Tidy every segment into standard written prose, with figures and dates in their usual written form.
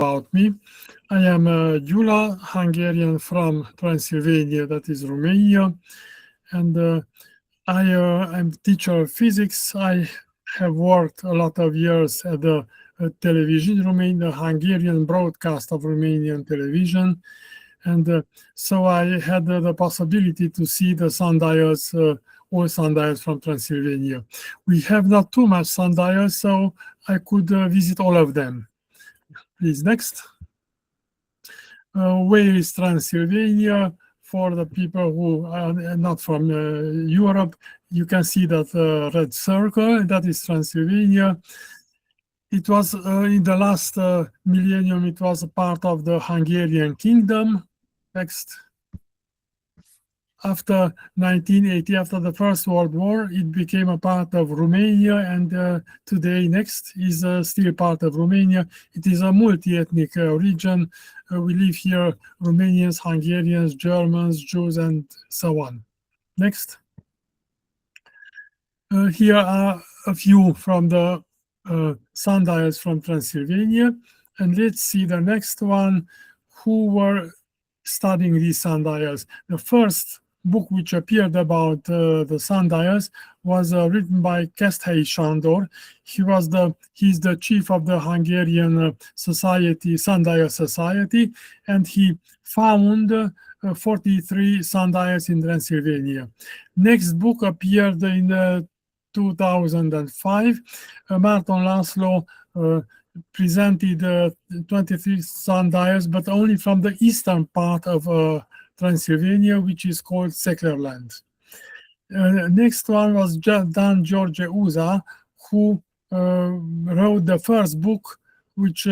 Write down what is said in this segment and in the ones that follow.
about me. I am Gyula, Hungarian from Transilvania, that is Romania, and I'm teacher of physics. I have worked a lot of years at the television, Romania, Hungarian broadcast of Romanian television, and so I had the possibility to see the sundials, all sundials from Transylvania. We have not too much sundials, so I could visit all of them. Please, next. Where is Transylvania? For the people who are not from Europe, you can see that red circle, that is Transylvania. It was in the last millennium, it was a part of the Hungarian kingdom. Next. After 1980, after the First World War, it became a part of Romania, and today, next, is still part of Romania. It is a multi-ethnic region. We live here, Romanians, Hungarians, Germans, Jews, and so on. Next. Here are a few from the sundials from Transylvania. And let's see the next one, who were studying these sundials. The first book which appeared about the sundials was written by Keszthelyi Sándor. He's the chief of the Hungarian society, Sundial Society, and he found 43 sundials in Transylvania. Next book appeared in 2005. Márton László presented 23 sundials, but only from the eastern part of Transylvania, which is called Szeklerland. Next one was Dan George Uza, who wrote the first book, which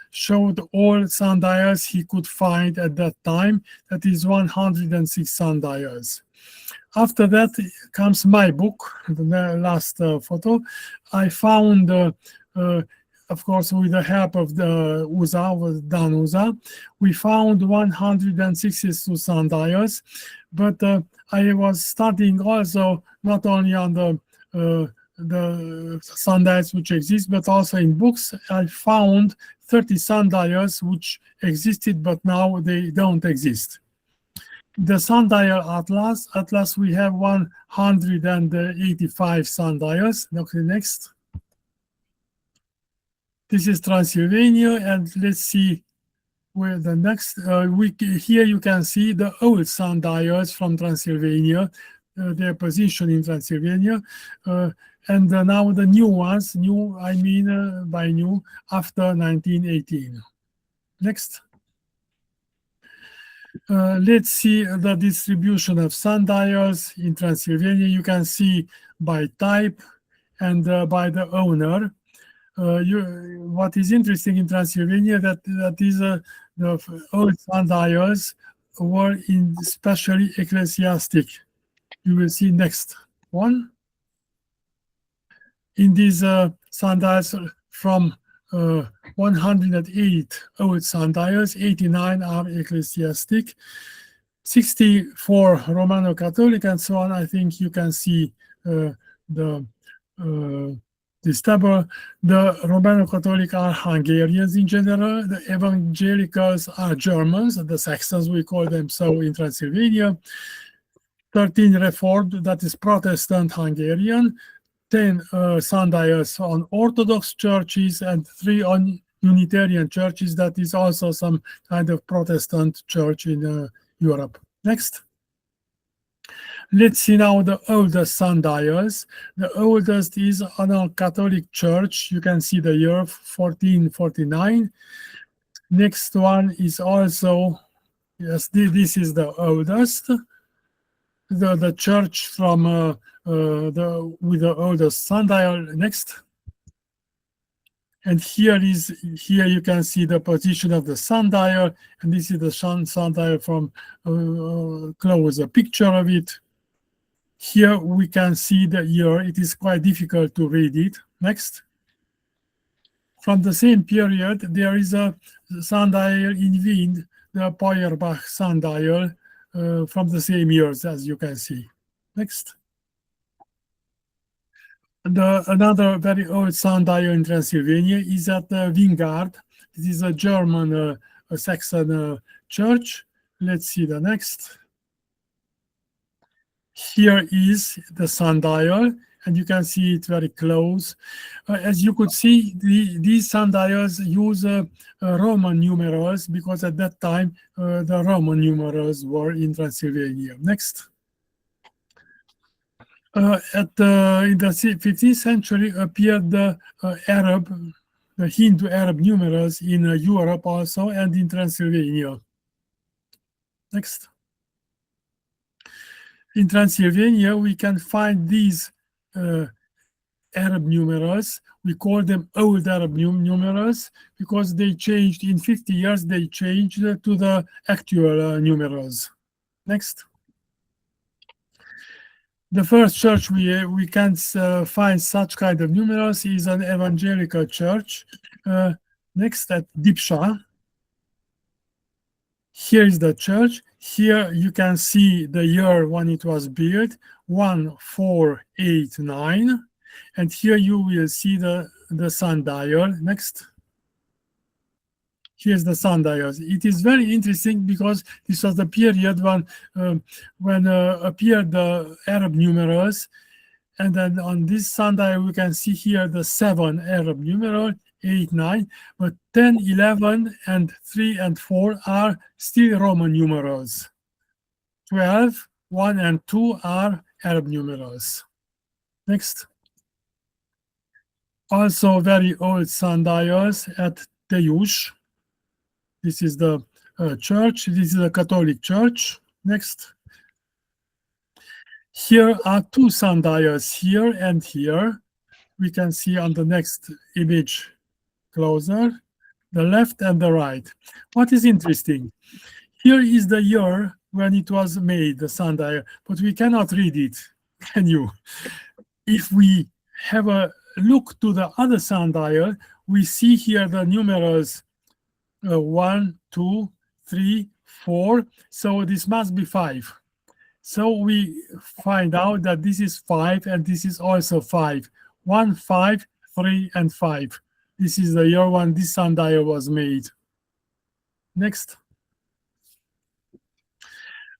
showed all sundials he could find at that time. That is 106 sundials. After that comes my book, the last photo. I found, of course, with the help of the Dan Uza, we found 162 sundials, but I was studying also not only on the sundials which exist, but also in books. I found 30 sundials which existed, but now they don't exist. The sundial atlas, we have 185 sundials. Okay, next. This is Transylvania, and let's see where the next. Here you can see the old sundials from Transylvania, their position in Transylvania, and now the new ones. New, I mean by new, after 1918. Next. Let's see the distribution of sundials in Transylvania. You can see by type and by the owner. What is interesting in Transylvania that is the old sundials were especially ecclesiastic. You will see next one. In these sundials from 108 old sundials, 89 are ecclesiastic, 64 Romano-Catholic, and so on. I think you can see this table. The Romano-Catholic are Hungarians in general. The Evangelicals are Germans, the Saxons, we call them so in Transylvania. 13 Reformed, that is Protestant Hungarian. 10 sundials on Orthodox churches, and 3 on Unitarian churches, that is also some kind of Protestant church in Europe. Next. Let's see now the oldest sundials. The oldest is on a Catholic church. You can see the year 1449. Next one is also, yes, this is the oldest. The church from with the oldest sundial. Next. And here you can see the position of the sundial, and this is the sundial from close, a picture of it. Here we can see the year. It is quite difficult to read it. Next. From the same period, there is a sundial in Wien, the Feuerbach sundial, from the same years, as you can see. Next. Another very old sundial in Transylvania is at Wingard. This is a German Saxon church. Let's see the next. Here is the sundial, and you can see it very close. As you could see, these sundials use Roman numerals because at that time the Roman numerals were in Transylvania. Next. In the 15th century appeared the Hindu Arab numerals in Europe also and in Transylvania. Next. In Transylvania, we can find these Arab numerals. We call them old Arab numerals because they changed in 50 years, they changed to the actual numerals. Next. The first church we can find such kind of numerals is an evangelical church. Next at Dipsha. Here is the church. Here you can see the year when it was built, 1489. And here you will see the sundial. Next. Here's the sundials. It is very interesting because this was the period when appeared the Arab numerals. And then on this sundial, we can see here the 7 Arab numeral, 8, 9, but 10, 11, and 3 and 4 are still Roman numerals. 12, 1 and 2 are Arab numerals. Next. Also very old sundials at Teiuş. This is the church. This is a Catholic church. Next. Here are 2 sundials here and here. We can see on the next image closer, the left and the right. What is interesting? Here is the year when it was made, the sundial, but we cannot read it. Can you? If we have a look to the other sundial, we see here the numerals 1, 2, 3, 4. So this must be 5. So we find out that this is 5 and this is also 5. 1, 5, 3, and 5. This is the year when this sundial was made. Next.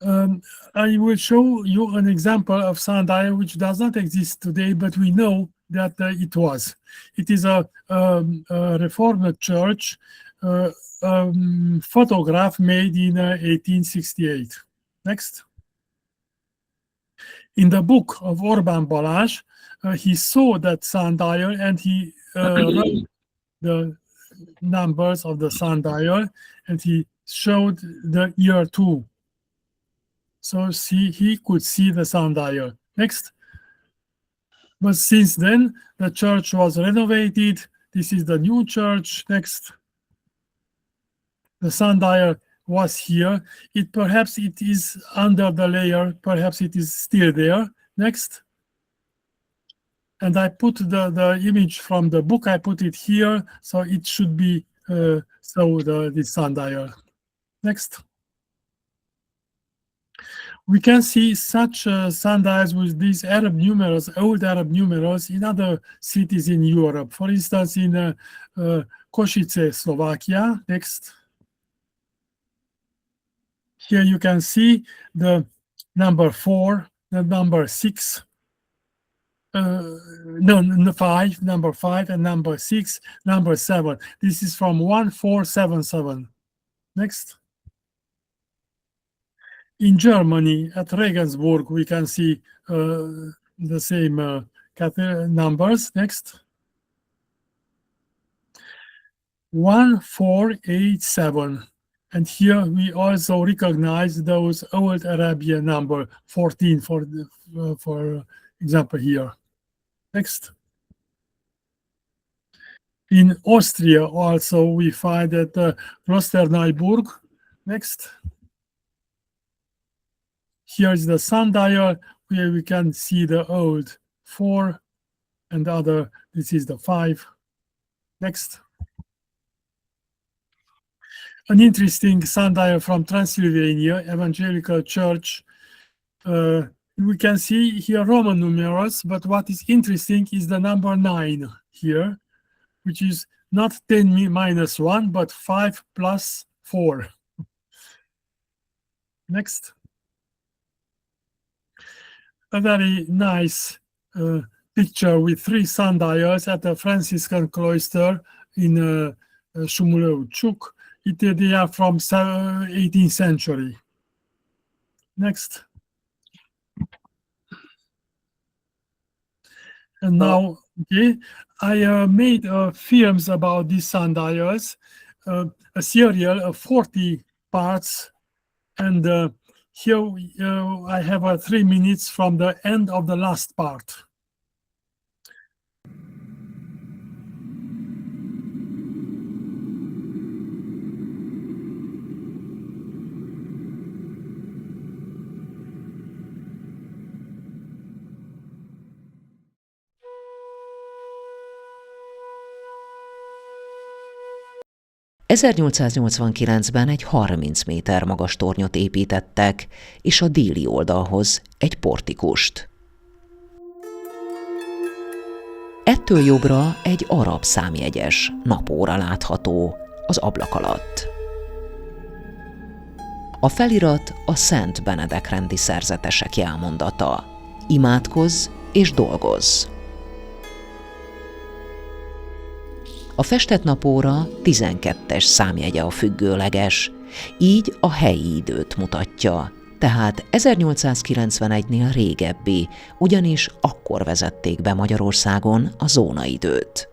I will show you an example of sundial which does not exist today, but we know that it was. It is a Reformed church photograph made in 1868. Next. In the book of Orbán Balázs, he saw that sundial and he wrote the numbers of the sundial and he showed the year 2. So he could see the sundial. Next. But since then, the church was renovated. This is the new church. Next. The sundial was here. Perhaps it is under the layer. Perhaps it is still there. Next. And I put the image from the book. I put it here. So it should be the sundial. Next. We can see such sundials with these Arab numerals, old Arab numerals, in other cities in Europe. For instance, in Košice, Slovakia. Next. Here you can see the number 4, the number 6, number 5, and number 6, number 7. This is from 1477. Next. In Germany, at Regensburg, we can see the same numbers. Next. 1487. And here we also recognize those old Arabian number 14 for example here. Next. In Austria also we find that Klosterneuburg. Next. Here is the sundial where we can see the old 4 and the other, this is the 5. Next. An interesting sundial from Transylvania, Evangelical Church. We can see here Roman numerals, but what is interesting is the number 9 here, which is not 10 minus 1, but 5 plus 4. Next. A very nice picture with 3 sundials at the Franciscan cloister in Shumuleuciuc. They are from 18th century. Next. And now, okay, I made films about these sundials, a serial of 40 parts, and here I have 3 minutes from the end of the last part. ...1889-ben egy 30 méter magas tornyot építettek, és a déli oldalhoz egy portikust. Ettől jobbra egy arab számjegyes napóra látható az ablak alatt. A felirat a Szent Benedek rendi szerzetesek jelmondata: imádkozz és dolgozz. A festett napóra 12-es számjegye a függőleges, így a helyi időt mutatja, tehát 1891-nél régebbi, ugyanis akkor vezették be Magyarországon a zónaidőt.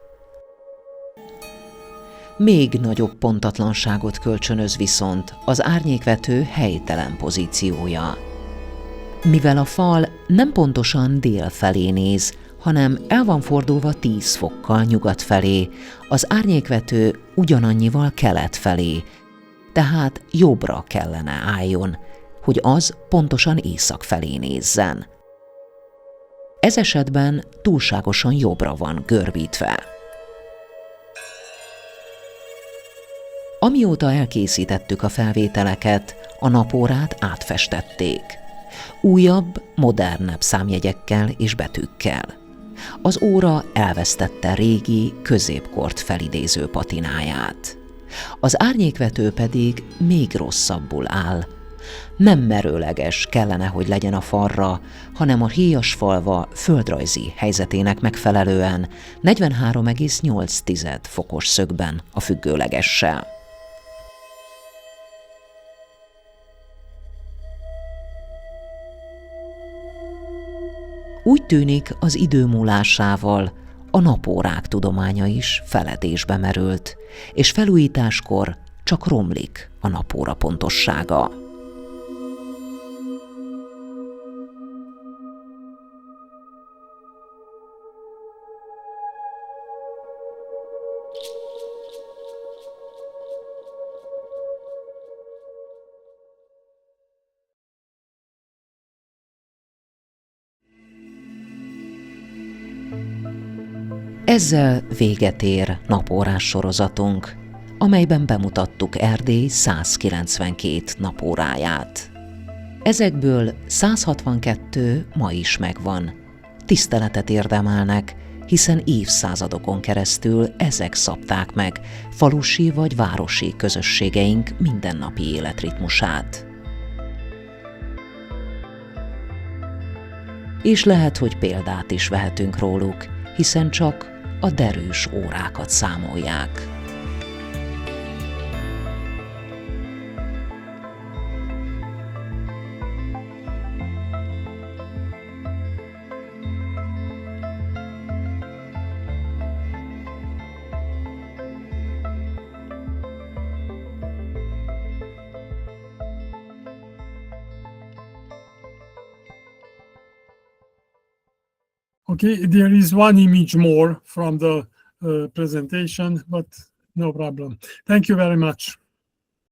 Még nagyobb pontatlanságot kölcsönöz viszont az árnyékvető helytelen pozíciója. Mivel a fal nem pontosan dél felé néz, hanem el van fordulva 10 fokkal nyugat felé, az árnyékvető ugyanannyival kelet felé, tehát jobbra kellene álljon, hogy az pontosan észak felé nézzen. Ez esetben túlságosan jobbra van görbítve. Amióta elkészítettük a felvételeket, a napórát átfestették. Újabb, modernebb számjegyekkel és betűkkel. Az óra elvesztette régi, középkort felidéző patináját. Az árnyékvető pedig még rosszabbul áll. Nem merőleges kellene, hogy legyen a falra, hanem a héjasfalva földrajzi helyzetének megfelelően 43,8 fokos szögben a függőlegessel. Úgy tűnik, az idő múlásával a napórák tudománya is feledésbe merült, és felújításkor csak romlik a napóra pontossága. Ezzel véget ér napórás sorozatunk, amelyben bemutattuk Erdély 192 napóráját. Ezekből 162 ma is megvan. Tiszteletet érdemelnek, hiszen évszázadokon keresztül ezek szabták meg falusi vagy városi közösségeink mindennapi életritmusát. És lehet, hogy példát is vehetünk róluk, hiszen csak a derűs órákat számolják. Okay, there is one image more from the presentation, but no problem. Thank you very much.